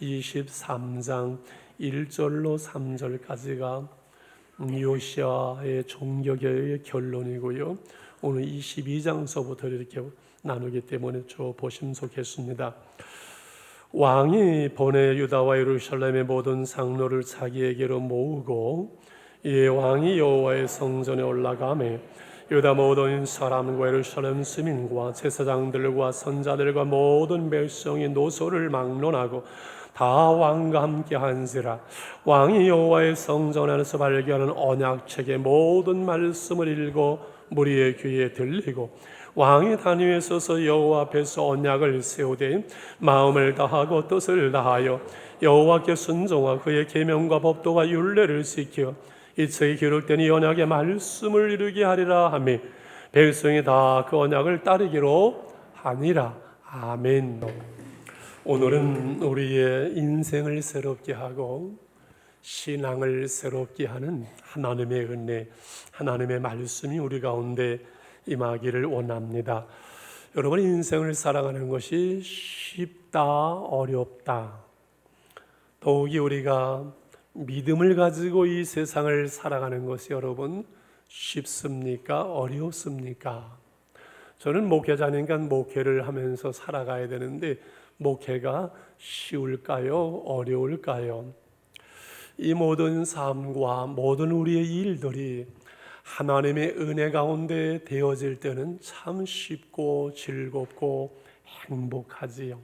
23장 1절로 3절까지가 요시아의 종교개혁의 결론이고요. 오늘 22장서부터 이렇게 나누기 때문에 저 보시면 좋겠습니다. 왕이 보내 유다와 예루살렘의 모든 상노를 자기에게로 모으고 이에 왕이 여호와의 성전에 올라가매 유다 모든 사람과 예루살렘 시민과 제사장들과 선자들과 모든 백성이 노소를 막론하고 다 왕과 함께 한지라. 왕이 여호와의 성전 안에서 발견한 언약책의 모든 말씀을 읽고 무리의 귀에 들리고 왕이 단 위에 서서 여호와 앞에서 언약을 세우되 마음을 다하고 뜻을 다하여 여호와께 순종하고 그의 계명과 법도와 율례를 지켜 이 책에 기록된 이 언약의 말씀을 이루게 하리라 하며 백성이 다 그 언약을 따르기로 하니라. 아멘. 오늘은 우리의 인생을 새롭게 하고 신앙을 새롭게 하는 하나님의 은혜, 하나님의 말씀이 우리 가운데 임하기를 원합니다. 여러분, 인생을 살아가는 것이 쉽다, 어렵다. 더욱이 우리가 믿음을 가지고 이 세상을 살아가는 것이 여러분 쉽습니까? 어렵습니까? 저는 목회자니까 목회를 하면서 살아가야 되는데 목회가 쉬울까요? 어려울까요? 이 모든 삶과 모든 우리의 일들이 하나님의 은혜 가운데 되어질 때는 참 쉽고 즐겁고 행복하지요.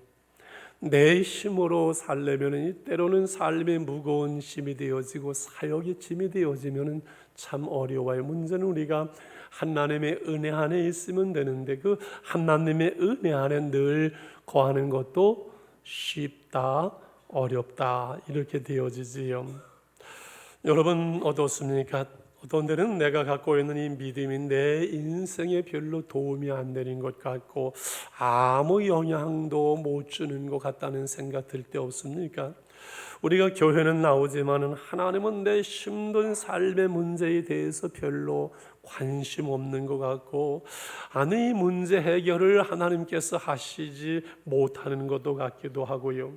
내 힘으로 살려면 때로는 삶의 무거운 짐이 되어지고 사역의 짐이 되어지면 참 어려워요. 문제는 우리가 하나님의 은혜 안에 있으면 되는데 그 하나님의 은혜 안에 늘 거하는 것도 쉽다, 어렵다 이렇게 되어지지요. 여러분 어떻습니까? 어떤 때는 내가 갖고 있는 이 믿음이 내 인생에 별로 도움이 안 되는 것 같고 아무 영향도 못 주는 것 같다는 생각 들 때 없습니까? 우리가 교회는 나오지만 하나님은 내 힘든 삶의 문제에 대해서 별로 관심 없는 것 같고 아니 이 문제 해결을 하나님께서 하시지 못하는 것도 같기도 하고요.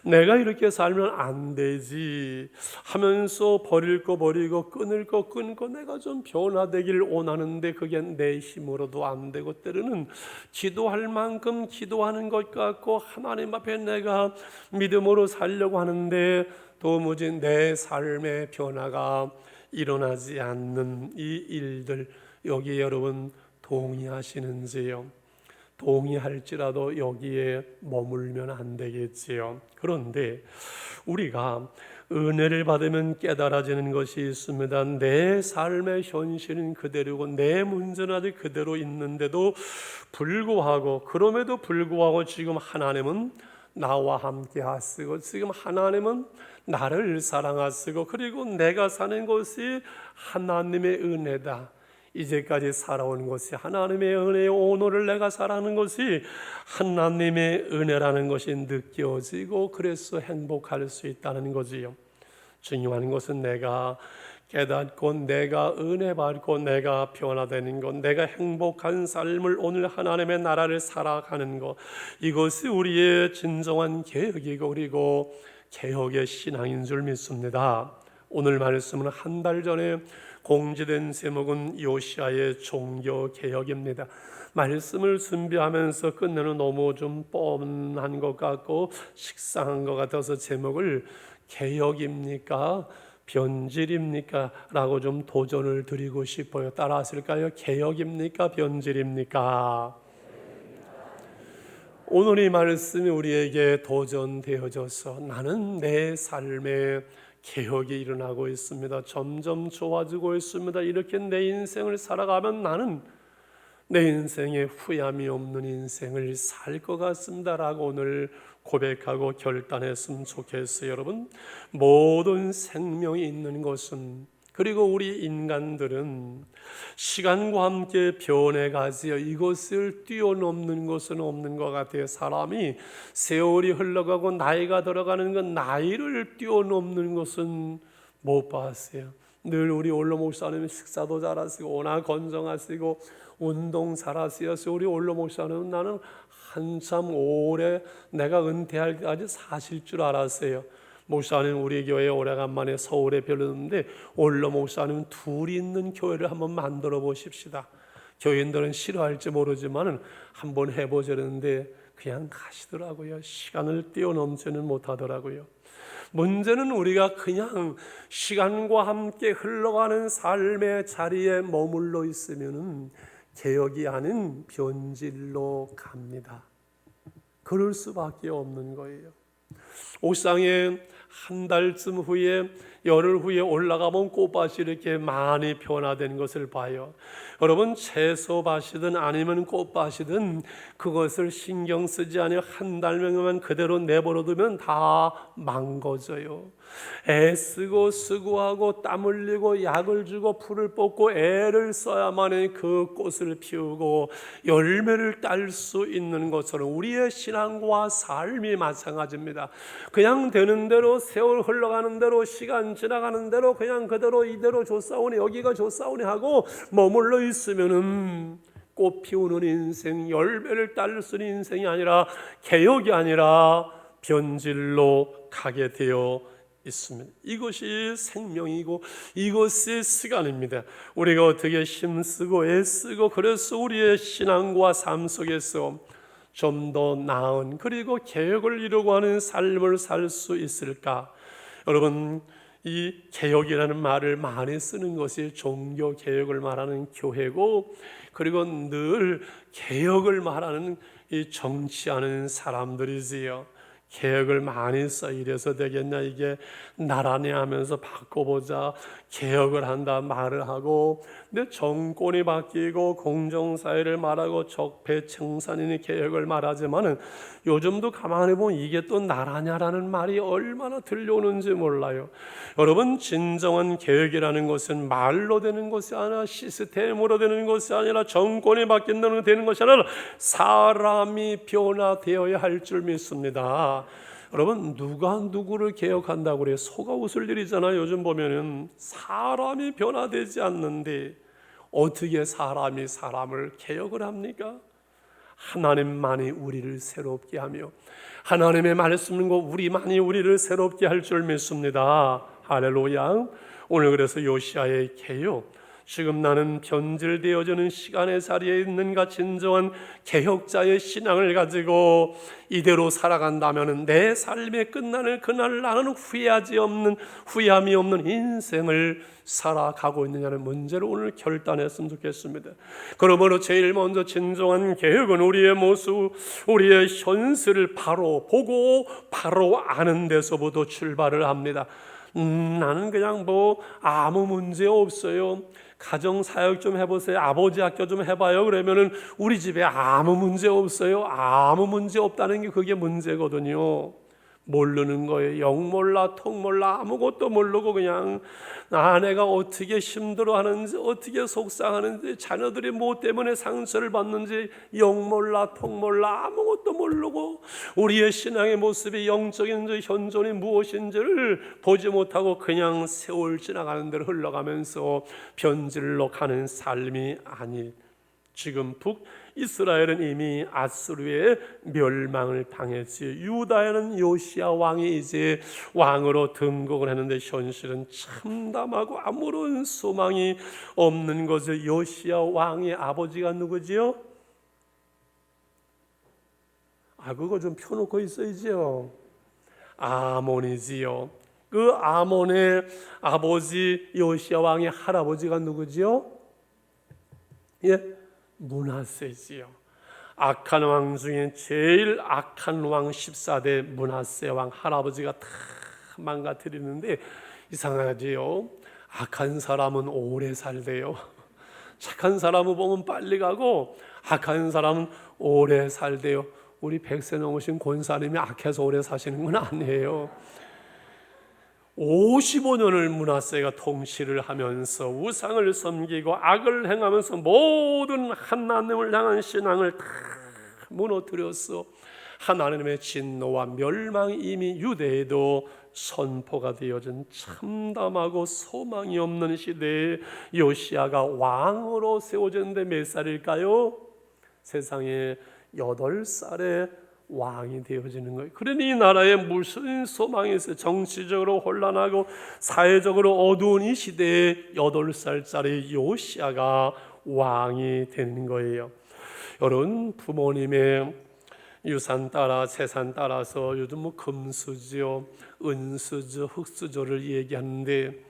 내가 이렇게 살면 안 되지 하면서 버릴 거 버리고 끊을 거 끊고 내가 좀 변화되기를 원하는데 그게 내 힘으로도 안 되고 때로는 기도할 만큼 기도하는 것 같고 하나님 앞에 내가 믿음으로 살려고 하는데 도무지 내 삶의 변화가 일어나지 않는 이 일들 여기에 여러분 동의하시는지요? 동의할지라도 여기에 머물면 안 되겠지요. 그런데 우리가 은혜를 받으면 깨달아지는 것이 있습니다. 내 삶의 현실은 그대로고 내 문제는 아직 그대로 있는데도 불구하고 그럼에도 불구하고 지금 하나님은 나와 함께 하시고 지금 하나님은 나를 사랑하시고 그리고 내가 사는 것이 하나님의 은혜다. 이제까지 살아온 것이 하나님의 은혜요 오늘을 내가 살아가는 것이 하나님의 은혜라는 것이 느껴지고 그래서 행복할 수 있다는 거지요. 중요한 것은 내가 깨닫고 내가 은혜 받고 내가 변화되는 것, 내가 행복한 삶을 오늘 하나님의 나라를 살아가는 것, 이것이 우리의 진정한 개혁이고 그리고 개혁의 신앙인 줄 믿습니다. 오늘 말씀은 한 달 전에 공지된 제목은 요시아의 종교개혁입니다. 말씀을 준비하면서 끝내는 너무 좀 뻔한 것 같고 식상한 것 같아서 제목을 개혁입니까? 변질입니까? 라고 좀 도전을 드리고 싶어요. 따라 하실까요? 개혁입니까? 변질입니까? 오늘 이 말씀이 우리에게 도전되어져서 나는 내 삶에 개혁이 일어나고 있습니다. 점점 좋아지고 있습니다. 이렇게 내 인생을 살아가면 나는 내 인생에 후회함이 없는 인생을 살 것 같습니다 라고 오늘 고백하고 결단했으면 좋겠어요. 여러분, 모든 생명이 있는 것은 그리고 우리 인간들은 시간과 함께 변해가지요. 이것을 뛰어넘는 것은 없는 것 같아요. 사람이 세월이 흘러가고 나이가 들어가는 건 나이를 뛰어넘는 것은 못 봤어요. 늘 우리 올로 목사님이 식사도 잘하시고 워낙 건강하시고 운동 잘하시어서 우리 올로 목사님은 나는 한참 오래 내가 은퇴할 때까지 사실 줄 알았어요. 목사님 우리 교회에 오래간만에 서울에 별로는데 원로 목사님 둘이 있는 교회를 한번 만들어 보십시다. 교인들은 싫어할지 모르지만 한번 해보자는데 그냥 가시더라고요. 시간을 뛰어넘지는 못하더라고요. 문제는 우리가 그냥 시간과 함께 흘러가는 삶의 자리에 머물러 있으면 개혁이 아닌 변질로 갑니다. 그럴 수밖에 없는 거예요. 옥상에 한 달쯤 후에 열흘 후에 올라가면 꽃밭이 이렇게 많이 변화된 것을 봐요. 여러분 채소밭이든 아니면 꽃밭이든 그것을 신경 쓰지 않으면 한 달만 그대로 내버려두면 다 망가져요. 애쓰고 수고하고 땀 흘리고 약을 주고 풀을 뽑고 애를 써야만 그 꽃을 피우고 열매를 딸 수 있는 것처럼 우리의 신앙과 삶이 마찬가지입니다. 그냥 되는 대로 세월 흘러가는 대로 시간 지나가는 대로 그냥 그대로 이대로 좋사오니 여기가 좋사오니 하고 머물러 있으면은 꽃 피우는 인생, 열매를 딸 수 있는 인생이 아니라 개혁이 아니라 변질로 가게 되어 있습니다. 이것이 생명이고 이것이 시간입니다. 우리가 어떻게 힘쓰고 애쓰고 그래서 우리의 신앙과 삶 속에서 좀 더 나은 그리고 개혁을 이루고 하는 삶을 살 수 있을까? 여러분 이 개혁이라는 말을 많이 쓰는 것이 종교 개혁을 말하는 교회고 그리고 늘 개혁을 말하는 이 정치하는 사람들이지요. 개혁을 많이 써 이래서 되겠냐 이게 나라네 하면서 바꿔보자 개혁을 한다 말을 하고 근데 정권이 바뀌고 공정사회를 말하고 적폐청산이니 개혁을 말하지만은 요즘도 가만히 보면 이게 또 나라냐라는 말이 얼마나 들려오는지 몰라요. 여러분 진정한 개혁이라는 것은 말로 되는 것이 아니라 시스템으로 되는 것이 아니라 정권이 바뀐다는 되는 것이 아니라 사람이 변화되어야 할 줄 믿습니다. 여러분 누가 누구를 개혁한다고 그래요? 속아 웃을 일이잖아요. 요즘 보면은 사람이 변화되지 않는데 어떻게 사람이 사람을 개혁을 합니까? 하나님만이 우리를 새롭게 하며 하나님의 말씀과 우리만이 우리를 새롭게 할 줄 믿습니다. 할렐루야. 오늘 그래서 요시야의 개혁 지금 나는 변질되어지는 시간의 자리에 있는가 진정한 개혁자의 신앙을 가지고 이대로 살아간다면 내 삶의 끝나는 그날 나는 후회함이 없는 인생을 살아가고 있느냐는 문제를 오늘 결단했으면 좋겠습니다. 그러므로 제일 먼저 진정한 개혁은 우리의 모습, 우리의 현실을 바로 보고 바로 아는 데서부터 출발을 합니다. 나는 그냥 아무 문제 없어요. 가정 사역 좀 해보세요. 아버지 학교 좀 해봐요. 그러면은 우리 집에 아무 문제 없어요. 아무 문제 없다는 게 그게 문제거든요. 모르는 거예요. 영 몰라 통 몰라 아무것도 모르고 그냥 아내가 어떻게 힘들어하는지 어떻게 속상하는지 자녀들이 뭐 때문에 상처를 받는지 영 몰라 통 몰라 아무것도 모르고 우리의 신앙의 모습이 영적인지 현존이 무엇인지를 보지 못하고 그냥 세월 지나가는 대로 흘러가면서 변질로 가는 삶이 아니 지금 북이스라엘은 이미 아수르의 멸망을 당했지 유다에는 요시야 왕이 이제 왕으로 등극을 했는데 현실은 참담하고 아무런 소망이 없는 것을 요시야 왕의 아버지가 누구지요? 그거 좀 펴놓고 있어야지요. 아몬이지요. 그 아몬의 아버지 요시야 왕의 할아버지가 누구지요? 예? 므낫세지요. 악한 왕 중에 제일 악한 왕 14대 므낫세 왕 할아버지가 다 망가뜨리는데 이상하지요. 악한 사람은 오래 살대요. 착한 사람을 보면 빨리 가고 악한 사람은 오래 살대요. 우리 100세 넘으신 권사님이 악해서 오래 사시는 건 아니에요. 55년을 므낫세가 통치를 하면서 우상을 섬기고 악을 행하면서 모든 하나님을 향한 신앙을 다 무너뜨렸어. 하나님의 진노와 멸망이 이미 유대에도 선포가 되어진 참담하고 소망이 없는 시대에 요시야가 왕으로 세워졌는데 몇 살일까요? 세상에 8살에 왕이 되어지는 거예요. 그러니 이 나라에 무슨 소망이 있어요? 정치적으로 혼란하고 사회적으로 어두운 이 시대에 8살짜리 요시야가 왕이 되는 거예요. 여러분, 부모님의 유산 따라 재산 따라서 요즘 뭐 금수저, 은수저, 흙수저를 얘기하는데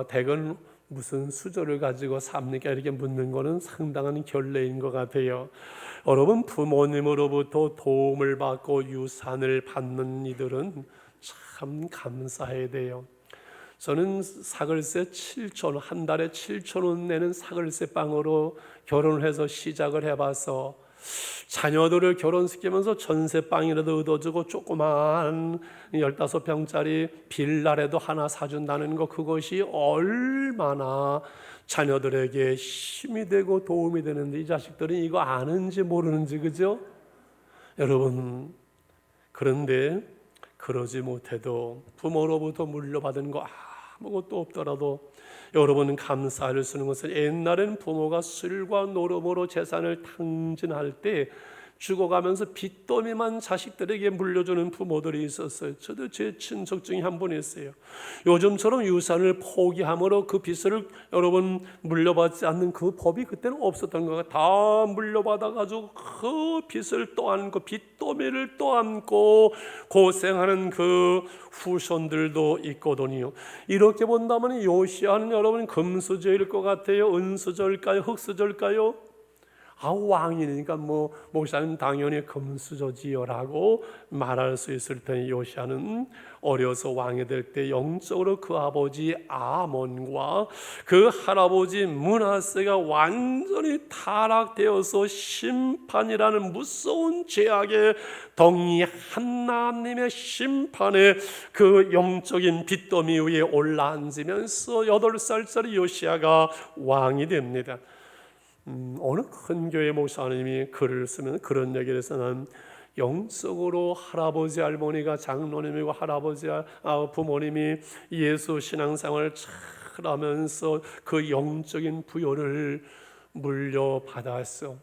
대건 무슨 수저를 가지고 삽니까? 이렇게 묻는 것은 상당한 결례인 것 같아요. 여러분, 부모님으로부터 도움을 받고 유산을 받는 이들은 참 감사해야 돼요. 저는 사글세 7천 원, 한 달에 7천 원 내는 사글세 방으로 결혼을 해서 시작을 해봐서 자녀들을 결혼시키면서 전세방이라도 얻어주고 조그만 15평짜리 빌라라도 하나 사준다는 거, 그것이 얼마나 자녀들에게 힘이 되고 도움이 되는데 이 자식들은 이거 아는지 모르는지, 그죠? 여러분, 그런데 그러지 못해도 부모로부터 물려받은 거 아무것도 없더라도 여러분 감사할 수 있는 것은, 옛날에는 부모가 술과 노름으로 재산을 탕진할 때 죽어가면서 빚더미만 자식들에게 물려주는 부모들이 있었어요. 저도 제 친척 중에 한 분이 있어요. 요즘처럼 유산을 포기함으로 그 빚을 여러분 물려받지 않는 그 법이 그때는 없었던 거가, 다 물려받아가지고 그 빚을 또 안고 빚더미를 또 안고 고생하는 그 후손들도 있거든요. 이렇게 본다면 요시야는 여러분 금수저일 것 같아요? 은수저일까요? 흙수저일까요? 왕이니까 뭐 목사님 당연히 금수저지요라고 말할 수 있을 테니, 요시야는 어려서 왕이 될 때 영적으로 그 아버지 아몬과 그 할아버지 므낫세가 완전히 타락되어서 심판이라는 무서운 죄악의 덩이 하나님의 심판에 그 영적인 빚더미 위에 올라앉으면서 8살짜리 요시야가 왕이 됩니다. 어느 큰 교회 목사님이 글을 쓰면 그런 얘기를 해서, 난 영적으로 할아버지 할머니가 장로님이고 할아버지 부모님이 예수 신앙생활을 잘 하면서 그 영적인 부여를 물려받았어.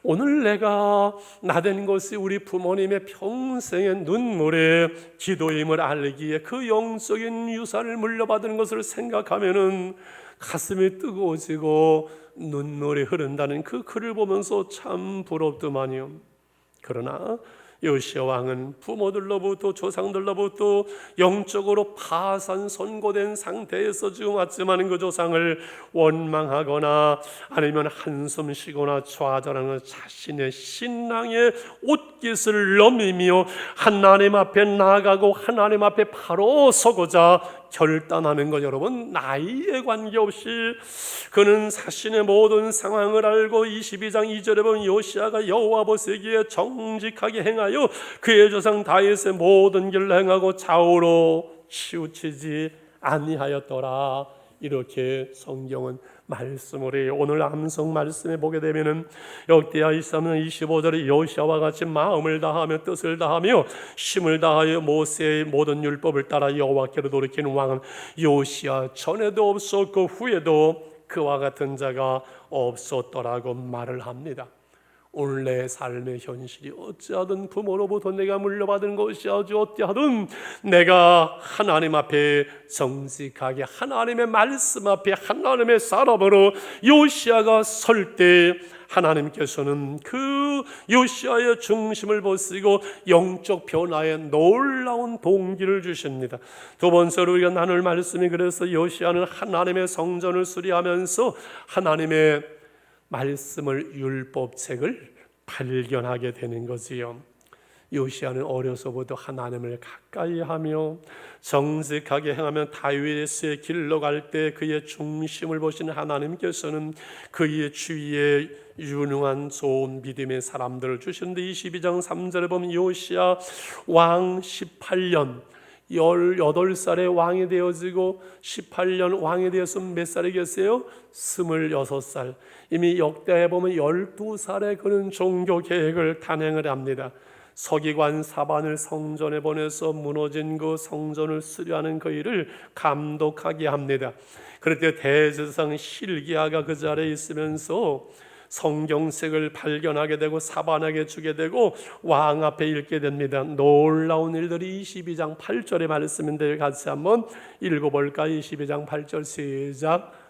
오늘 내가 나된 것이 우리 부모님의 평생의 눈물의 기도임을 알기에 그 영적인 유산을 물려받은 것을 생각하면은 가슴이 뜨거워지고 눈물이 흐른다는 그 글을 보면서 참 부럽더만요. 그러나 요시야 왕은 부모들로부터 조상들로부터 영적으로 파산 선고된 상태에서 지금 왔지만 그 조상을 원망하거나 아니면 한숨 쉬거나 좌절하는 자신의 신앙의 옷깃을 넘이며 하나님 앞에 나아가고 하나님 앞에 바로 서고자 결단하는 것, 여러분, 나이에 관계없이 그는 자신의 모든 상황을 알고 22장 2절에 보면 요시야가 여호와 보시기에 정직하게 행하여 그의 조상 다윗의 모든 길을 행하고 좌우로 치우치지 아니하였더라. 이렇게 성경은 말씀을 해요. 오늘 암송 말씀에 보게 되면은 역대하 23장 25절에 요시야와 같이 마음을 다하며 뜻을 다하며 힘을 다하여 모세의 모든 율법을 따라 여호와께로 돌이키는 왕은 요시야 전에도 없었고 후에도 그와 같은 자가 없었더라고 말을 합니다. 오늘 내 삶의 현실이 어찌하든 부모로부터 내가 물려받은 것이 어찌하든 내가 하나님 앞에 정직하게 하나님의 말씀 앞에 하나님의 사람으로 요시야가 설 때 하나님께서는 그 요시야의 중심을 보시고 영적 변화에 놀라운 동기를 주십니다. 두 번째로 우리가 나눌 말씀이, 그래서 요시야는 하나님의 성전을 수리하면서 하나님의 말씀을, 율법책을 발견하게 되는 거지요. 요시야는 어려서부터 하나님을 가까이 하며 정직하게 행하며 다윗의 길로 갈 때 그의 중심을 보시는 하나님께서는 그의 주위에 유능한 좋은 믿음의 사람들을 주셨는데, 22장 3절에 보면 요시야 왕 18년 18살에 왕이 되어지고 18년 왕이 되어서 몇 살이겠어요? 26살. 이미 역대에 보면 12살에 그는 종교 계획을 단행을 합니다. 서기관 사반을 성전에 보내서 무너진 그 성전을 수리하는 그 일을 감독하게 합니다. 그럴 때 대제사장 hil기야가 그 자리에 있으면서 성경책을 발견하게 되고 사반에게 주게 되고 왕 앞에 읽게 됩니다. 놀라운 일들이 22장 8절의 말씀인데 같이 한번 읽어볼까요? 22장 8절 시작.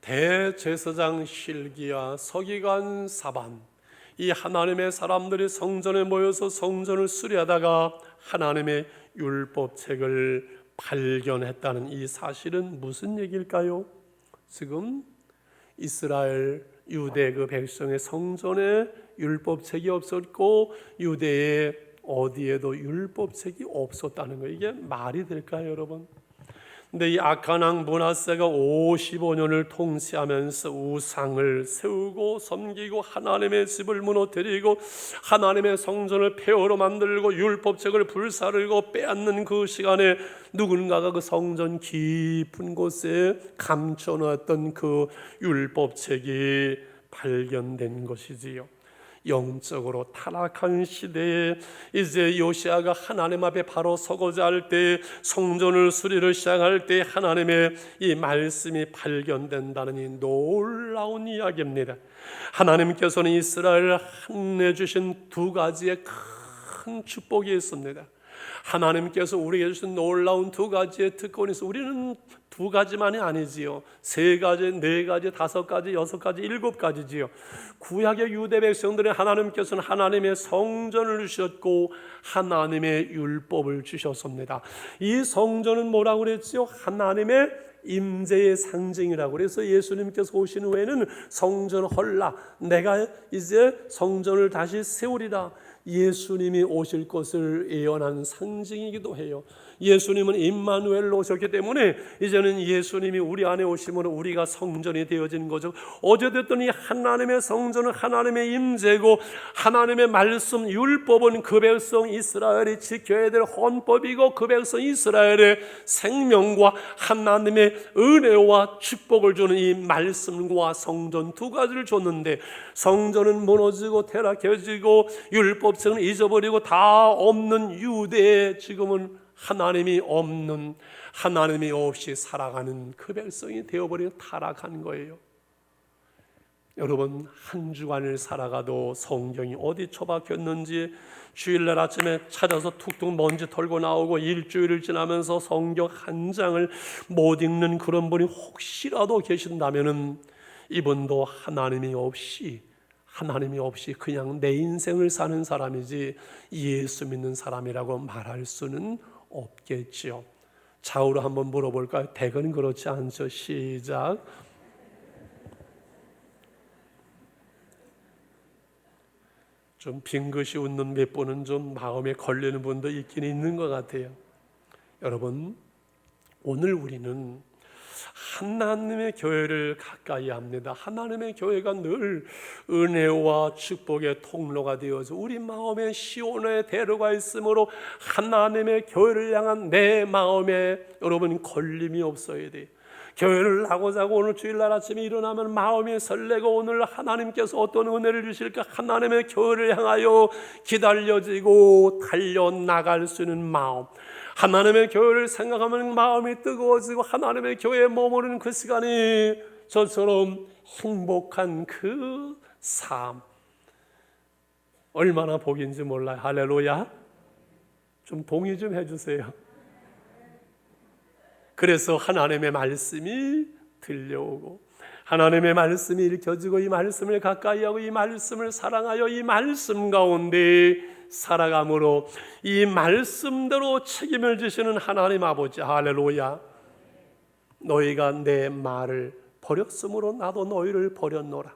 대제사장 실기야 서기관 사반, 이 하나님의 사람들이 성전에 모여서 성전을 수리하다가 하나님의 율법책을 발견했다는 이 사실은 무슨 얘기일까요? 지금 이스라엘 유대 그 백성의 성전에 율법책이 없었고 유대의 어디에도 율법책이 없었다는 거, 이게 말이 될까요, 여러분? 근데 이 악한 왕 므낫세가 55년을 통치하면서 우상을 세우고 섬기고 하나님의 집을 무너뜨리고 하나님의 성전을 폐허로 만들고 율법책을 불사르고 빼앗는 그 시간에 누군가가 그 성전 깊은 곳에 감춰놓았던 그 율법책이 발견된 것이지요. 영적으로 타락한 시대에 이제 요시아가 하나님 앞에 바로 서고자 할 때, 성전을 수리를 시작할 때 하나님의 이 말씀이 발견된다는 이 놀라운 이야기입니다. 하나님께서는 이스라엘을 한내주신 두 가지의 큰 축복이 있습니다. 하나님께서 우리에게 주신 놀라운 두 가지의 특권이 있어. 우리는 두 가지만이 아니지요. 세 가지, 네 가지, 다섯 가지, 여섯 가지, 일곱 가지지요. 구약의 유대 백성들은 하나님께서는 하나님의 성전을 주셨고 하나님의 율법을 주셨습니다. 이 성전은 뭐라고 그랬지요? 하나님의 임재의 상징이라고. 그래서 예수님께서 오신 후에는 성전 헐라, 내가 이제 성전을 다시 세우리라, 예수님이 오실 것을 예언한 상징이기도 해요. 예수님은 임마누엘로 오셨기 때문에 이제는 예수님이 우리 안에 오심으로 우리가 성전이 되어진 거죠. 어제됐던 이 하나님의 성전은 하나님의 임재고 하나님의 말씀 율법은 그 백성 이스라엘이 지켜야 될 헌법이고 그 백성 이스라엘의 생명과 하나님의 은혜와 축복을 주는 이 말씀과 성전 두 가지를 줬는데, 성전은 무너지고 타락해지고 율법책은 잊어버리고 다 없는 유대에 지금은 하나님이 없는, 하나님이 없이 살아가는 그 백성이 되어버린 타락한 거예요. 여러분, 한 주간을 살아가도 성경이 어디 처박혔는지 주일날 아침에 찾아서 툭툭 먼지 털고 나오고 일주일을 지나면서 성경 한 장을 못 읽는 그런 분이 혹시라도 계신다면은 이분도 하나님이 없이 그냥 내 인생을 사는 사람이지 예수 믿는 사람이라고 말할 수는 없겠지요. 좌우로 한번 물어볼까요? 대건 그렇지 않죠? 시작. 좀 빙긋이 웃는 몇 분은 좀 마음에 걸리는 분도 있긴 있는 것 같아요. 여러분, 오늘 우리는 하나님의 교회를 가까이 합니다. 하나님의 교회가 늘 은혜와 축복의 통로가 되어서 우리 마음에 시온의 대로가 있으므로 하나님의 교회를 향한 내 마음에 여러분 걸림이 없어야 돼요. 교회를 하고자 하고 오늘 주일날 아침에 일어나면 마음이 설레고 오늘 하나님께서 어떤 은혜를 주실까 하나님의 교회를 향하여 기다려지고 달려나갈 수 있는 마음, 하나님의 교회를 생각하면 마음이 뜨거워지고 하나님의 교회에 머무르는 그 시간이 저처럼 행복한 그 삶, 얼마나 복인지 몰라요. 할렐루야. 좀 동의 좀 해주세요. 그래서 하나님의 말씀이 들려오고 하나님의 말씀이 읽혀지고 이 말씀을 가까이 하고 이 말씀을 사랑하여 이 말씀 가운데 살아감으로 이 말씀대로 책임을 지시는 하나님 아버지, 할렐루야. 너희가 내 말을 버렸으므로 나도 너희를 버렸노라.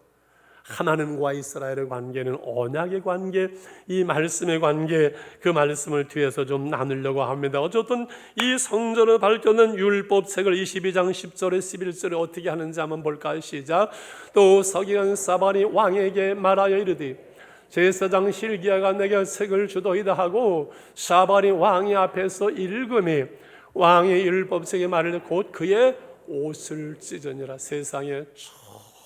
하나님과 이스라엘의 관계는 언약의 관계, 이 말씀의 관계, 그 말씀을 뒤에서 좀 나누려고 합니다. 어쨌든 이 성전을 밝혀낸 율법책을 22장 10절에 11절에 어떻게 하는지 한번 볼까요? 시작. 또 서기관 사반이 왕에게 말하여 이르되 제사장 실기야가 내게 책을 주도이다 하고 사반이 왕의 앞에서 읽음이 왕의 율법책의 말을 곧 그의 옷을 찢으니라. 세상에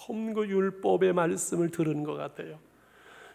처음 그 율법의 말씀을 들은 것 같아요.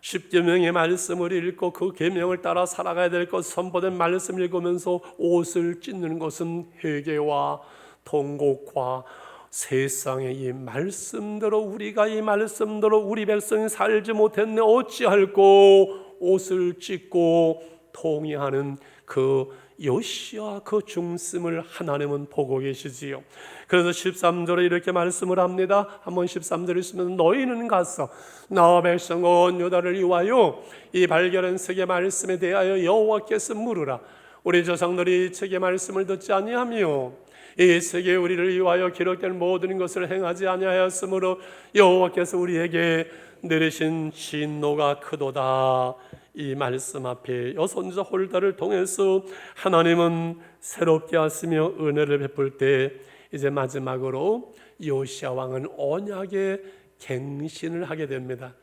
십계명의 말씀을 읽고 그 계명을 따라 살아가야 될 것 선포된 말씀을 읽으면서 옷을 찢는 것은 회개와 통곡과 세상의 이 말씀대로 우리가 이 말씀대로 우리 백성이 살지 못했네 어찌할꼬 옷을 찢고 통회하는 그 요시야 그 중심을 하나님은 보고 계시지요. 그래서 13절에 이렇게 말씀을 합니다. 한번 13절 있으면 너희는 가서 나와 백성 온 유다를 위하여 이 발견한 책의 말씀에 대하여 여호와께서 물으라. 우리 조상들이 책의 말씀을 듣지 아니하며 이 책에 우리를 위하여 기록된 모든 것을 행하지 아니하였으므로 여호와께서 우리에게 내리신 진노가 크도다. 이 말씀 앞에 여선지자 홀다를 통해서 하나님은 새롭게 하시며 은혜를 베풀 때 이제 마지막으로 요시야 왕은 언약의 갱신을 하게 됩니다.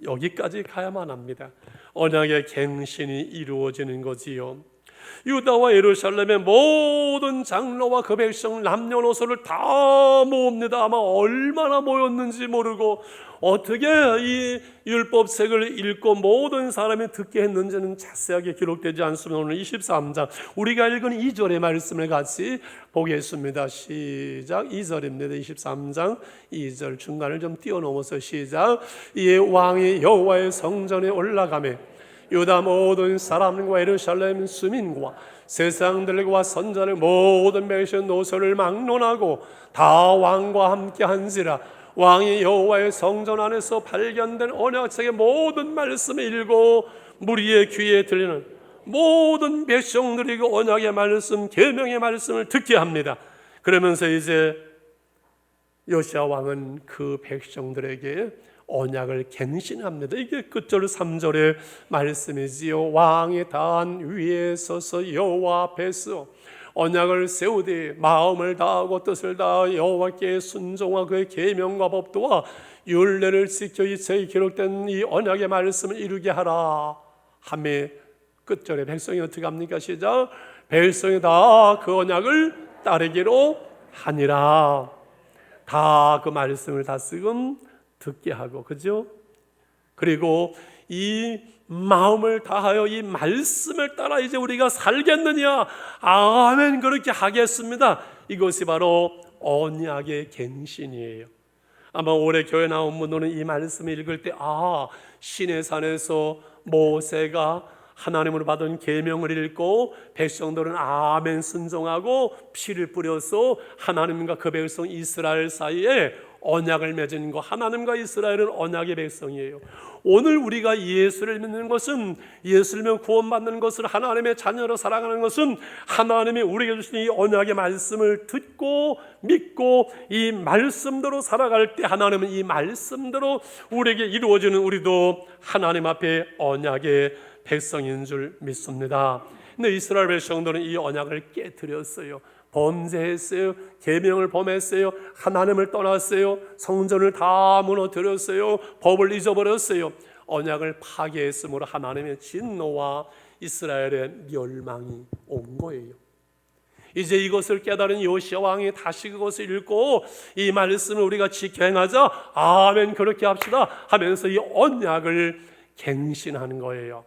여기까지 가야만 합니다. 언약의 갱신이 이루어지는 거지요. 유다와 예루살렘의 모든 장로와 그 백성 남녀노소를 다 모읍니다. 아마 얼마나 모였는지 모르고 어떻게 이 율법책을 읽고 모든 사람이 듣게 했는지는 자세하게 기록되지 않습니다. 오늘 23장 우리가 읽은 2절의 말씀을 같이 보겠습니다. 시작. 2절입니다. 23장 2절 중간을 좀 뛰어넘어서 시작. 이에 왕이 여호와의 성전에 올라가매 유다 모든 사람과 예루살렘 수민과 세상들과 선자를 모든 백성 노소를 막론하고 다 왕과 함께 한지라. 왕이 여호와의 성전 안에서 발견된 언약책의 모든 말씀을 읽고 무리의 귀에 들리는 모든 백성들이 그 언약의 말씀, 계명의 말씀을 듣게 합니다. 그러면서 이제 요시야 왕은 그 백성들에게 언약을 갱신합니다. 이게 끝절 3절의 말씀이지요. 왕의 단 위에 서서 여호와 앞에서 언약을 세우되 마음을 다하고 뜻을 다하여 여호와께 순종하고 그의 계명과 법도와 율례를 지켜 이 책에 기록된 이 언약의 말씀을 이루게 하라 하매 끝절에 백성이 어떻게 합니까? 시작. 백성이 다 그 언약을 따르기로 하니라. 다 그 말씀을 다스금 듣게 하고, 그죠? 그리고 이 마음을 다하여 이 말씀을 따라 이제 우리가 살겠느냐? 아멘, 그렇게 하겠습니다. 이것이 바로 언약의 갱신이에요. 아마 올해 교회 나온 분들은 이 말씀을 읽을 때 시내산에서 모세가 하나님으로 받은 계명을 읽고 백성들은 아멘 순종하고 피를 뿌려서 하나님과 그 백성 이스라엘 사이에 언약을 맺은 것, 하나님과 이스라엘은 언약의 백성이에요. 오늘 우리가 예수를 믿는 것은, 예수를 믿으면 구원받는 것을, 하나님의 자녀로 살아가는 것은 하나님이 우리에게 주신 이 언약의 말씀을 듣고 믿고 이 말씀대로 살아갈 때 하나님은 이 말씀대로 우리에게 이루어지는 우리도 하나님 앞에 언약의 백성인 줄 믿습니다. 근데 이스라엘 백성들은 이 언약을 깨뜨렸어요. 범죄했어요. 계명을 범했어요. 하나님을 떠났어요. 성전을 다 무너뜨렸어요. 법을 잊어버렸어요. 언약을 파괴했으므로 하나님의 진노와 이스라엘의 멸망이 온 거예요. 이제 이것을 깨달은 요시야 왕이 다시 그것을 읽고 이 말씀을 우리가 지켜 행하자, 아멘 그렇게 합시다 하면서 이 언약을 갱신하는 거예요.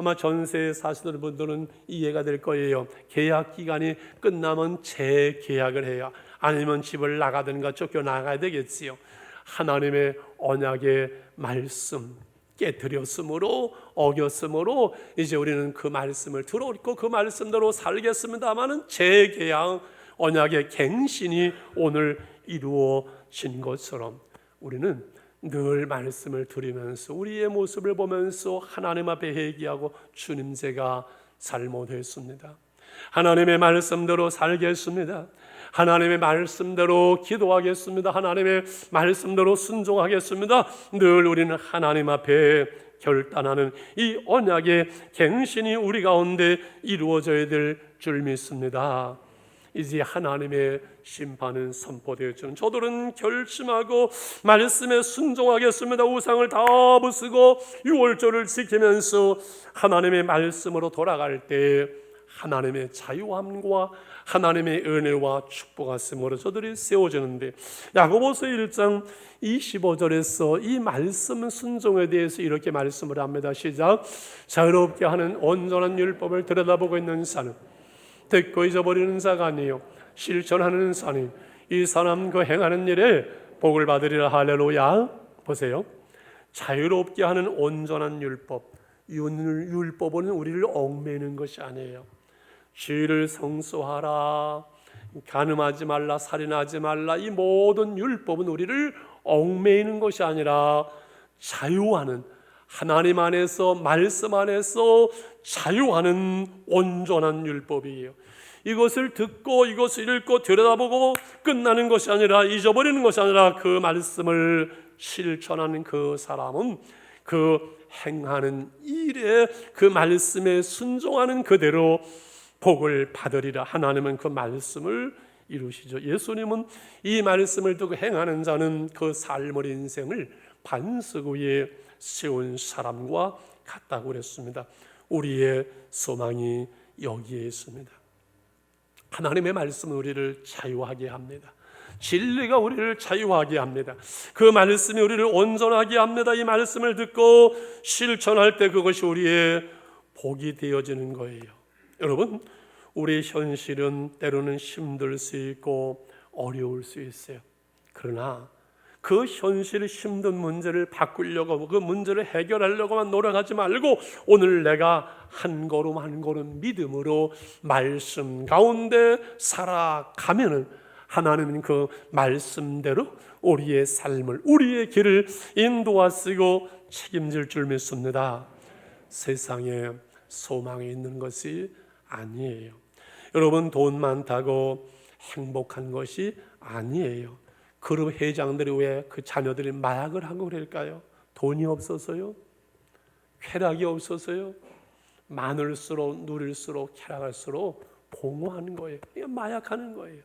아마 전세에 사시는 분들은 이해가 될 거예요. 계약 기간이 끝나면 재계약을 해야, 아니면 집을 나가든가 쫓겨나가야 되겠지요. 하나님의 언약의 말씀 깨뜨렸으므로, 어겼으므로 이제 우리는 그 말씀을 들어오고 그 말씀대로 살겠습니다마는 재계약, 언약의 갱신이 오늘 이루어진 것처럼 우리는 늘 말씀을 들으면서 우리의 모습을 보면서 하나님 앞에 회개하고 주님 제가 잘못했습니다. 하나님의 말씀대로 살겠습니다. 하나님의 말씀대로 기도하겠습니다. 하나님의 말씀대로 순종하겠습니다. 늘 우리는 하나님 앞에 결단하는 이 언약의 갱신이 우리 가운데 이루어져야 될 줄 믿습니다. 이제 하나님의 심판은 선포되었죠. 저들은 결심하고 말씀에 순종하겠습니다. 우상을 다 부수고 유월절을 지키면서 하나님의 말씀으로 돌아갈 때 하나님의 자유함과 하나님의 은혜와 축복 하심으로 저들이 세워지는데, 야고보서 1장 25절에서 이 말씀 순종에 대해서 이렇게 말씀을 합니다. 시작. 자유롭게 하는 온전한 율법을 들여다보고 있는 자는 듣고 잊어버리는 자가 아니요 실천하는 자니 이 사람 그 행하는 일에 복을 받으리라. 할렐루야. 보세요. 자유롭게 하는 온전한 율법. 율법은 우리를 얽매이는 것이 아니에요. 주의를 성수하라, 간음하지 말라, 살인하지 말라, 이 모든 율법은 우리를 얽매이는 것이 아니라 자유하는, 하나님 안에서, 말씀 안에서 자유하는 온전한 율법이에요. 이것을 듣고 이것을 읽고 들여다보고 끝나는 것이 아니라, 잊어버리는 것이 아니라 그 말씀을 실천하는 그 사람은 그 행하는 일에 그 말씀에 순종하는 그대로 복을 받으리라. 하나님은 그 말씀을 이루시죠. 예수님은 이 말씀을 듣고 행하는 자는 그 삶의 인생을 반석 위에 세운 사람과 같다고 그랬습니다. 우리의 소망이 여기에 있습니다. 하나님의 말씀은 우리를 자유하게 합니다. 진리가 우리를 자유하게 합니다. 그 말씀이 우리를 온전하게 합니다. 이 말씀을 듣고 실천할 때 그것이 우리의 복이 되어지는 거예요. 여러분, 우리의 현실은 때로는 힘들 수 있고 어려울 수 있어요. 그러나 그 현실 힘든 문제를 바꾸려고, 그 문제를 해결하려고만 노력하지 말고 오늘 내가 한 걸음 한 걸음 믿음으로 말씀 가운데 살아가면은 하나님은 그 말씀대로 우리의 삶을, 우리의 길을 인도하시고 책임질 줄 믿습니다. 세상에 소망이 있는 것이 아니에요. 여러분, 돈 많다고 행복한 것이 아니에요. 그룹 회장들이 왜 그 자녀들이 마약을 하고 그럴까요? 돈이 없어서요? 쾌락이 없어서요? 많을수록 누릴수록 쾌락할수록 봉호하는 거예요. 마약하는 거예요.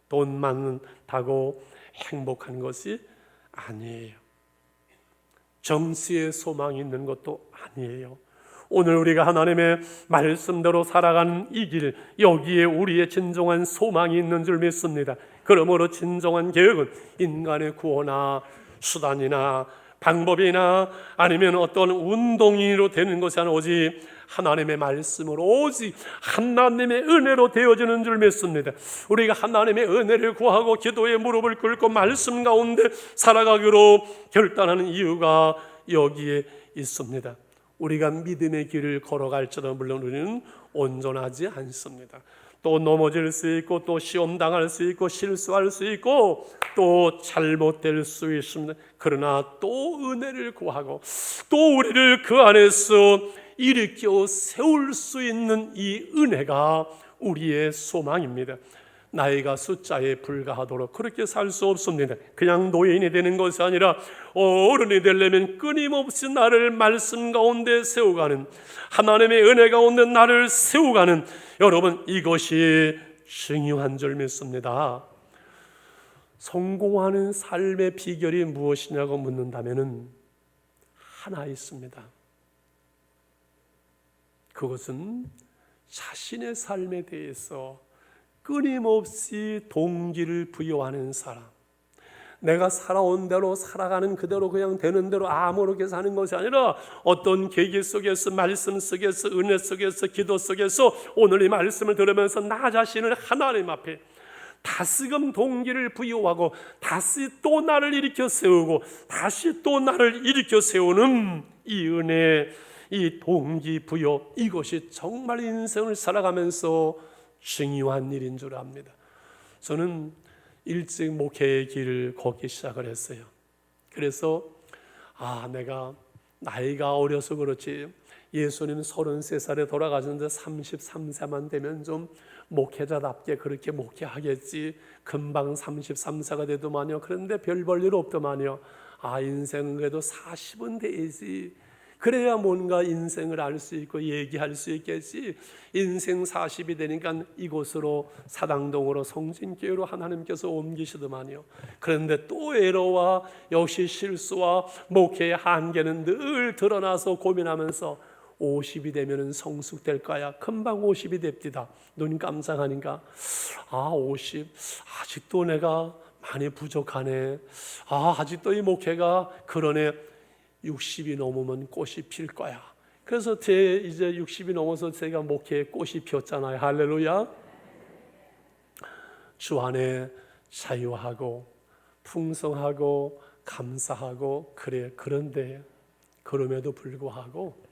돈 많다고 행복한 것이 아니에요. 정치에 소망이 있는 것도 아니에요. 오늘 우리가 하나님의 말씀대로 살아가는 이 길, 여기에 우리의 진정한 소망이 있는 줄 믿습니다. 그러므로 진정한 계획은 인간의 구호나 수단이나 방법이나 아니면 어떤 운동이로 되는 것이 아니라 오직 하나님의 말씀으로, 오직 하나님의 은혜로 되어지는 줄 믿습니다. 우리가 하나님의 은혜를 구하고 기도에 무릎을 꿇고 말씀 가운데 살아가기로 결단하는 이유가 여기에 있습니다. 우리가 믿음의 길을 걸어갈지도 물론 우리는 온전하지 않습니다. 또 넘어질 수 있고, 또 시험 당할 수 있고, 실수할 수 있고, 또 잘못될 수 있습니다. 그러나 또 은혜를 구하고 또 우리를 그 안에서 일으켜 세울 수 있는 이 은혜가 우리의 소망입니다. 나이가 숫자에 불과하도록 그렇게 살 수 없습니다. 그냥 노인이 되는 것이 아니라 어른이 되려면 끊임없이 나를 말씀 가운데 세워가는, 하나님의 은혜 가운데 나를 세워가는, 여러분, 이것이 중요한 줄 믿습니다. 성공하는 삶의 비결이 무엇이냐고 묻는다면 하나 있습니다. 그것은 자신의 삶에 대해서 끊임없이 동기를 부여하는 사람, 내가 살아온 대로 살아가는 그대로 그냥 되는 대로 아무렇게 사는 것이 아니라 어떤 계기 속에서, 말씀 속에서, 은혜 속에서, 기도 속에서 오늘 이 말씀을 들으면서 나 자신을 하나님 앞에 다시금 동기를 부여하고 다시 또 나를 일으켜 세우고 다시 또 나를 일으켜 세우는 이 은혜, 이 동기 부여, 이것이 정말 인생을 살아가면서 중요한 일인 줄 압니다. 저는 일찍 목회의 길을 걷기 시작을 했어요. 그래서 내가 나이가 어려서 그렇지 예수님 33살에 돌아가셨는데 33세만 되면 좀 목회자답게 그렇게 목회하겠지, 금방 33세가 되더만요. 그런데 별 볼 일 없더만요. 인생은 그래도 40은 돼야지, 그래야 뭔가 인생을 알 수 있고 얘기할 수 있겠지. 인생 40이 되니까 이곳으로 사당동으로 성진교회로 하나님께서 옮기시더만요. 그런데 또 에러와 역시 실수와 목회의 한계는 늘 드러나서 고민하면서 50이 되면 성숙될 거야. 금방 50이 됩니다. 눈 깜짝하니까 50 아직도 내가 많이 부족하네. 아직도 이 목회가 그러네. 60이 넘으면 꽃이 필 거야. 그래서 이제 60이 넘어서 제가 목회에 꽃이 피었잖아요. 할렐루야. 주 안에 자유하고 풍성하고 감사하고 그런데 그럼에도 불구하고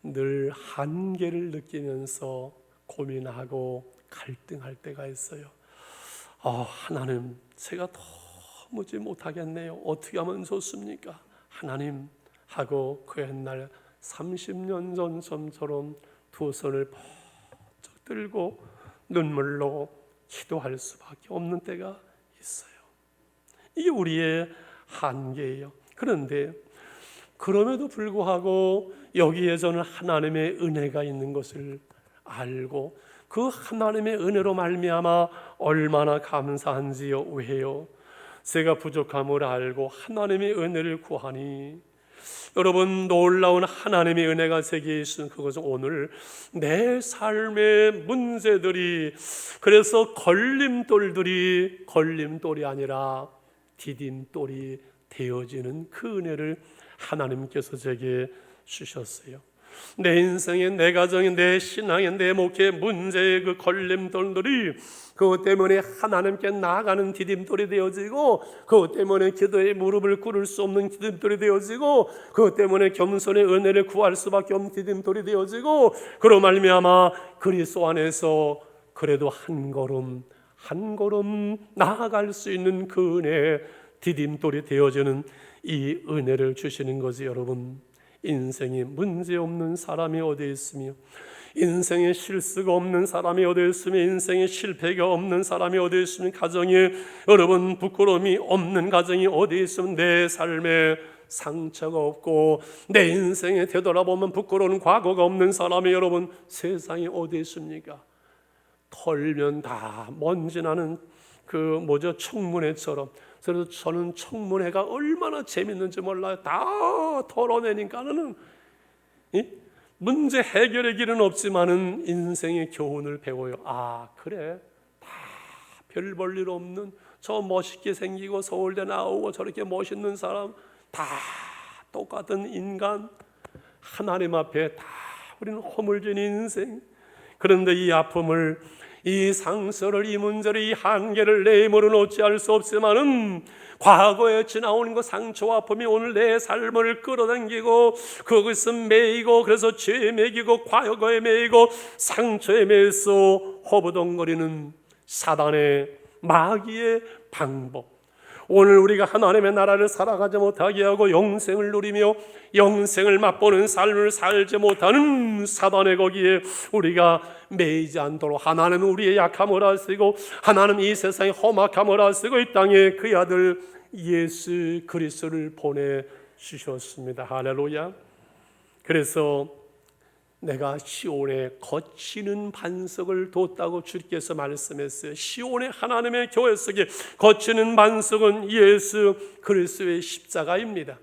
늘 한계를 느끼면서 고민하고 갈등할 때가 있어요. 하나님, 제가 도무지 못하겠네요. 어떻게 하면 좋습니까? 하나님 하고 그 옛날 30년 전처럼 두 손을 번쩍 들고 눈물로 기도할 수밖에 없는 때가 있어요. 이게 우리의 한계예요. 그런데 그럼에도 불구하고 여기에 저는 하나님의 은혜가 있는 것을 알고 그 하나님의 은혜로 말미암아 얼마나 감사한지요. 왜요? 제가 부족함을 알고 하나님의 은혜를 구하니 여러분, 놀라운 하나님의 은혜가 제게 있으면 그것은 오늘 내 삶의 문제들이, 그래서 걸림돌이 아니라 디딤돌이 되어지는 그 은혜를 하나님께서 제게 주셨어요. 내 인생에, 내 가정에, 내 신앙에, 내 목회 문제의 그 걸림돌들이 그것 때문에 하나님께 나아가는 디딤돌이 되어지고, 그것 때문에 기도에 무릎을 꿇을 수 없는 디딤돌이 되어지고, 그것 때문에 겸손의 은혜를 구할 수밖에 없는 디딤돌이 되어지고, 그로 말미암아 그리스도 안에서 그래도 한 걸음 나아갈 수 있는 그 은혜, 디딤돌이 되어지는 이 은혜를 주시는 거지. 여러분, 인생에 문제 없는 사람이 어디 있으며, 인생에 실수가 없는 사람이 어디 있으며, 인생에 실패가 없는 사람이 어디 있으며, 가정에 여러분 부끄러움이 없는 가정이 어디 있으면, 내 삶에 상처가 없고 내 인생에 되돌아보면 부끄러운 과거가 없는 사람이 여러분 세상에 어디 있습니까? 털면 다 먼지 나는 청문회처럼. 그래서 저는 청문회가 얼마나 재밌는지 몰라요. 다 털어내니까는 문제 해결의 길은 없지만은 인생의 교훈을 배워요. 그래, 다 별 볼 일 없는 저 멋있게 생기고 서울대 나오고 저렇게 멋있는 사람 다 똑같은 인간, 하나님 앞에 다 우리는 허물진 인생. 그런데 이 아픔을, 이 상처를, 이 문제를, 이 한계를 내 힘으로는 어찌할 수 없지만은 과거에 지나온 그 상처와 아픔이 오늘 내 삶을 끌어당기고 그것은 매이고, 그래서 죄에 매이고 과거에 매이고 상처에 매여서 허부덩거리는 사단의 마귀의 방법. 오늘 우리가 하나님의 나라를 살아가지 못하게 하고 영생을 누리며 영생을 맛보는 삶을 살지 못하는 사단의 거기에 우리가 매이지 않도록 하나님은 우리의 약함을 아시고 하나님 이 세상의 험악함을 아시고 이 땅에 그의 아들 예수 그리스도를 보내주셨습니다. 할렐루야. 그래서 내가 시온에 거치는 반석을 뒀다고 주께서 말씀했어요. 시온의 하나님의 교회 속에 거치는 반석은 예수 그리스도의 십자가입니다.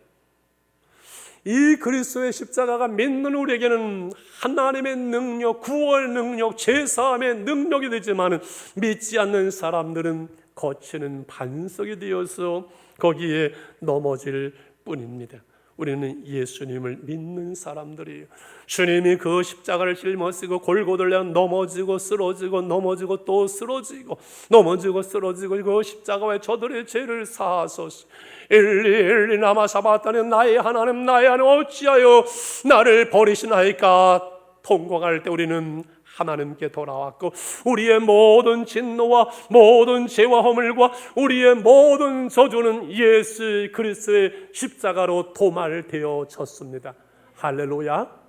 이 그리스도의 십자가가 믿는 우리에게는 하나님의 능력, 구원 능력, 제사함의 능력이 되지만 믿지 않는 사람들은 거치는 반석이 되어서 거기에 넘어질 뿐입니다. 우리는 예수님을 믿는 사람들이에요. 주님이 그 십자가를 짊어지고 골고다를 향해 넘어지고 쓰러지고 넘어지고 또 쓰러지고 넘어지고 쓰러지고 그 십자가에 저들의 죄를 사하소서. 엘리 엘리 라마 사바다니, 나의 하나님 나의 하나님 어찌하여 나를 버리시나이까. 통곡할 때 우리는 하나님께 돌아왔고 우리의 모든 진노와 모든 죄와 허물과 우리의 모든 저주는 예수 그리스도의 십자가로 도말되어졌습니다. 할렐루야.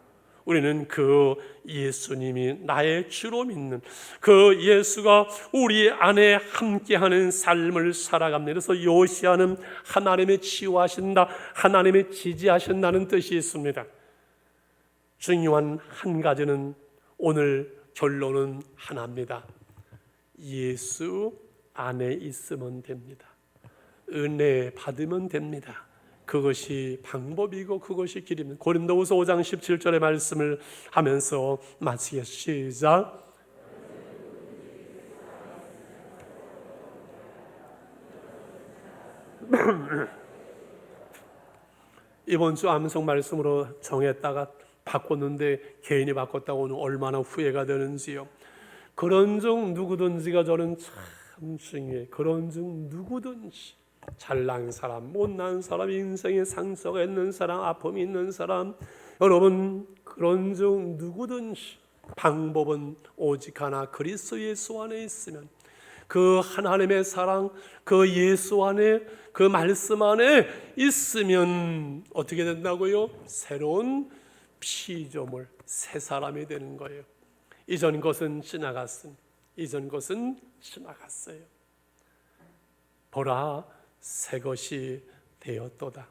우리는 그 예수님이 나의 주로 믿는 그 예수가 우리 안에 함께하는 삶을 살아갑니다. 그래서 요시아는 하나님의 치유하신다, 하나님의 지지하신다는 뜻이 있습니다. 중요한 한 가지는, 오늘 결론은 하나입니다. 예수 안에 있으면 됩니다. 은혜 받으면 됩니다. 그것이 방법이고 그것이 길입니다. 고린도후서 5장 17절의 말씀을 하면서 마치겠습니다. 시작. 이번 주 암송 말씀으로 정했다가 바꿨는데 개인이 바꿨다고 오늘 얼마나 후회가 되는지요. 그런즉 누구든지가 저는 참 중요해. 그런즉 누구든지 잘난 사람, 못난 사람, 인생에 상처가 있는 사람, 아픔이 있는 사람, 여러분 그런즉 누구든지 방법은 오직 하나, 그리스도 예수 안에 있으면, 그 하나님의 사랑, 그 예수 안에, 그 말씀 안에 있으면 어떻게 된다고요? 새로운 피조물, 새 사람이 되는 거예요. 이전 것은 지나갔습니다. 이전 것은 지나갔어요. 보라, 새 것이 되었도다.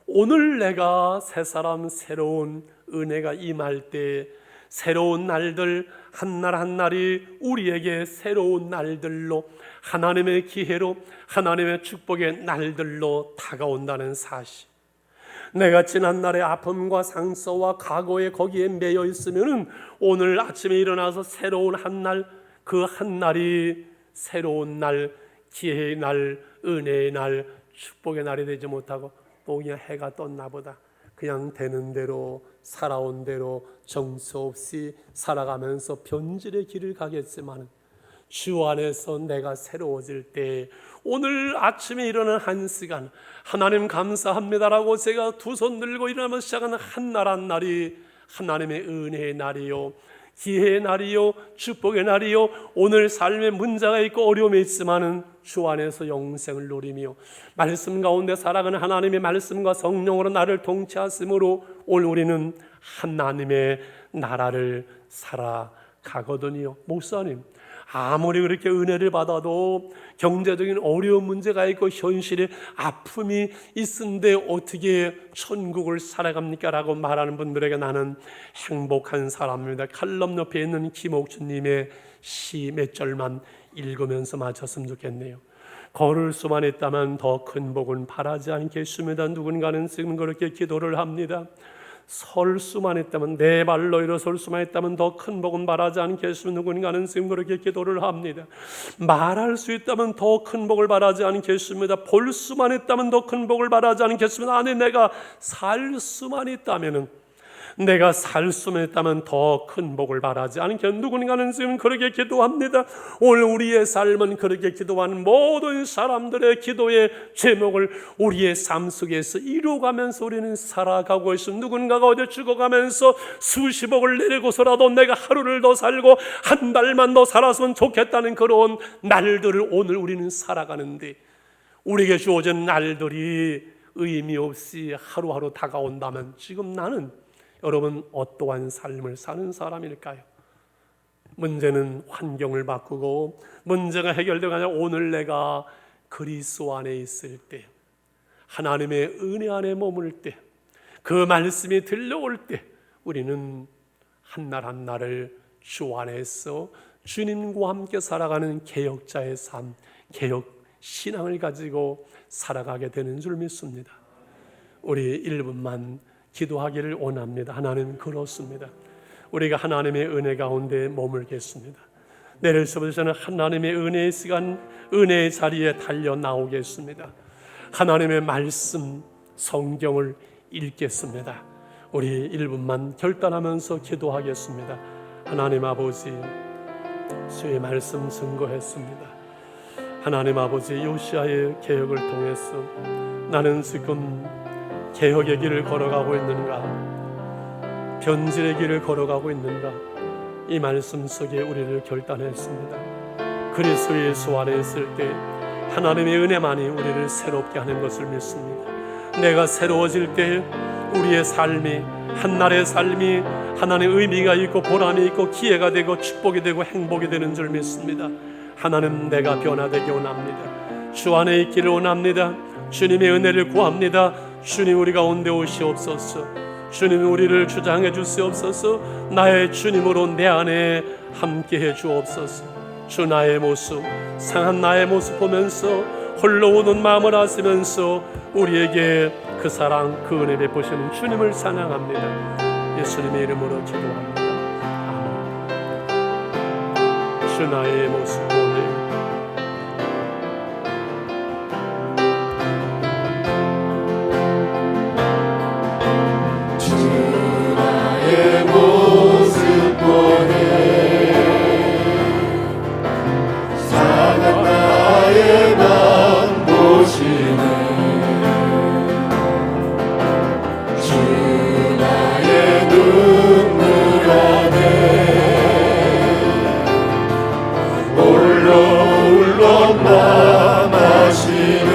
오늘 내가 새 사람, 새로운 은혜가 임할 때 새로운 날들, 한날 한날이 우리에게 새로운 날들로, 하나님의 기회로, 하나님의 축복의 날들로 다가온다는 사실. 내가 지난날의 아픔과 상처와 과거에 거기에 매여 있으면 오늘 아침에 일어나서 새로운 한날, 그 한날이 새로운 날, 기회의 날, 은혜의 날, 축복의 날이 되지 못하고 또 그냥 해가 떴나 보다, 그냥 되는 대로 살아온 대로 정처 없이 살아가면서 변질의 길을 가겠지만, 주 안에서 내가 새로워질 때 오늘 아침에 일어나는 한 시간, 하나님 감사합니다라고 제가 두 손 들고 일어나면 시작하는 한날 한날이 하나님의 은혜의 날이요, 기회의 날이요, 축복의 날이요. 오늘 삶에 문제가 있고 어려움이 있지만은 주 안에서 영생을 누리며 말씀 가운데 살아가는 하나님의 말씀과 성령으로 나를 통치하심으로 오늘 우리는 하나님의 나라를 살아가거든요. 목사님, 아무리 그렇게 은혜를 받아도 경제적인 어려운 문제가 있고 현실에 아픔이 있는데 어떻게 천국을 살아갑니까? 라고 말하는 분들에게 나는 행복한 사람입니다. 칼럼 옆에 있는 김옥주님의 시 몇 절만 읽으면서 마쳤으면 좋겠네요. 걸을 수만 있다면 더 큰 복은 바라지 않겠습니다. 누군가는 지금 그렇게 기도를 합니다. 설 수만 있다면, 내 발로 일어설 수만 있다면 더 큰 복은 바라지 않겠습니다. 누군가는 지금 그렇게 기도를 합니다. 말할 수 있다면 더 큰 복을 바라지 않겠습니다. 볼 수만 있다면 더 큰 복을 바라지 않겠습니다. 아니, 내가 살 수만 있다면은, 내가 살 수만 있다면 더 큰 복을 바라지 않겠습니다. 누군가는 지금 그렇게 기도합니다. 오늘 우리의 삶은 그렇게 기도하는 모든 사람들의 기도의 제목을 우리의 삶 속에서 이루어가면서 우리는 살아가고 있습니다. 누군가가 어제 죽어가면서 수십억을 내리고서라도 내가 하루를 더 살고 한 달만 더 살았으면 좋겠다는 그런 날들을 오늘 우리는 살아가는데, 우리에게 주어진 날들이 의미 없이 하루하루 다가온다면 지금 나는, 여러분, 어떠한 삶을 사는 사람일까요? 문제는 환경을 바꾸고 문제가 해결되고 아니라 오늘 내가 그리스도 안에 있을 때, 하나님의 은혜 안에 머물 때, 그 말씀이 들려올 때 우리는 한날 한날을 주 안에서 주님과 함께 살아가는 개혁자의 삶, 개혁 신앙을 가지고 살아가게 되는 줄 믿습니다. 우리 1분만 기도하기를 원합니다. 하나님, 그렇습니다. 우리가 하나님의 은혜 가운데 머물겠습니다. 내일서부터는 하나님의 은혜의 시간, 은혜의 자리에 달려 나오겠습니다. 하나님의 말씀, 성경을 읽겠습니다. 우리 1분만 결단하면서 기도하겠습니다. 하나님 아버지, 주의 말씀 증거했습니다. 하나님 아버지, 요시아의 개혁을 통해서 나는 지금 개혁의 길을 걸어가고 있는가, 변질의 길을 걸어가고 있는가, 이 말씀 속에 우리를 결단했습니다. 그리스도 예수 안에 있을 때 하나님의 은혜만이 우리를 새롭게 하는 것을 믿습니다. 내가 새로워질 때 우리의 삶이, 한날의 삶이 하나님의 의미가 있고 보람이 있고 기회가 되고 축복이 되고 행복이 되는 줄 믿습니다. 하나님, 내가 변화되기 원합니다. 주 안에 있기를 원합니다. 주님의 은혜를 구합니다. 주님, 우리 가운데 오시옵소서. 주님, 우리를 주장해 주시옵소서. 나의 주님으로 내 안에 함께해 주옵소서. 주, 나의 모습, 상한 나의 모습 보면서 홀로 오는 마음을 아시면서 우리에게 그 사랑, 그 은혜 베푸시는 주님을 찬양합니다. 예수님의 이름으로 기도합니다. 아멘. 주 나의 모습 보내 나의 모습 보내 상한 나의 맘 보시네 주 나의 눈물 안에 홀로 맘하시네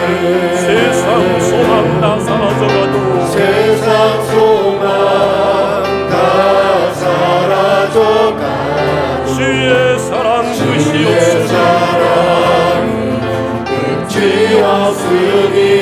세상 소망 다 사라져가도 세상 소망 주의 사랑 끝이 없으니 끝이 없으니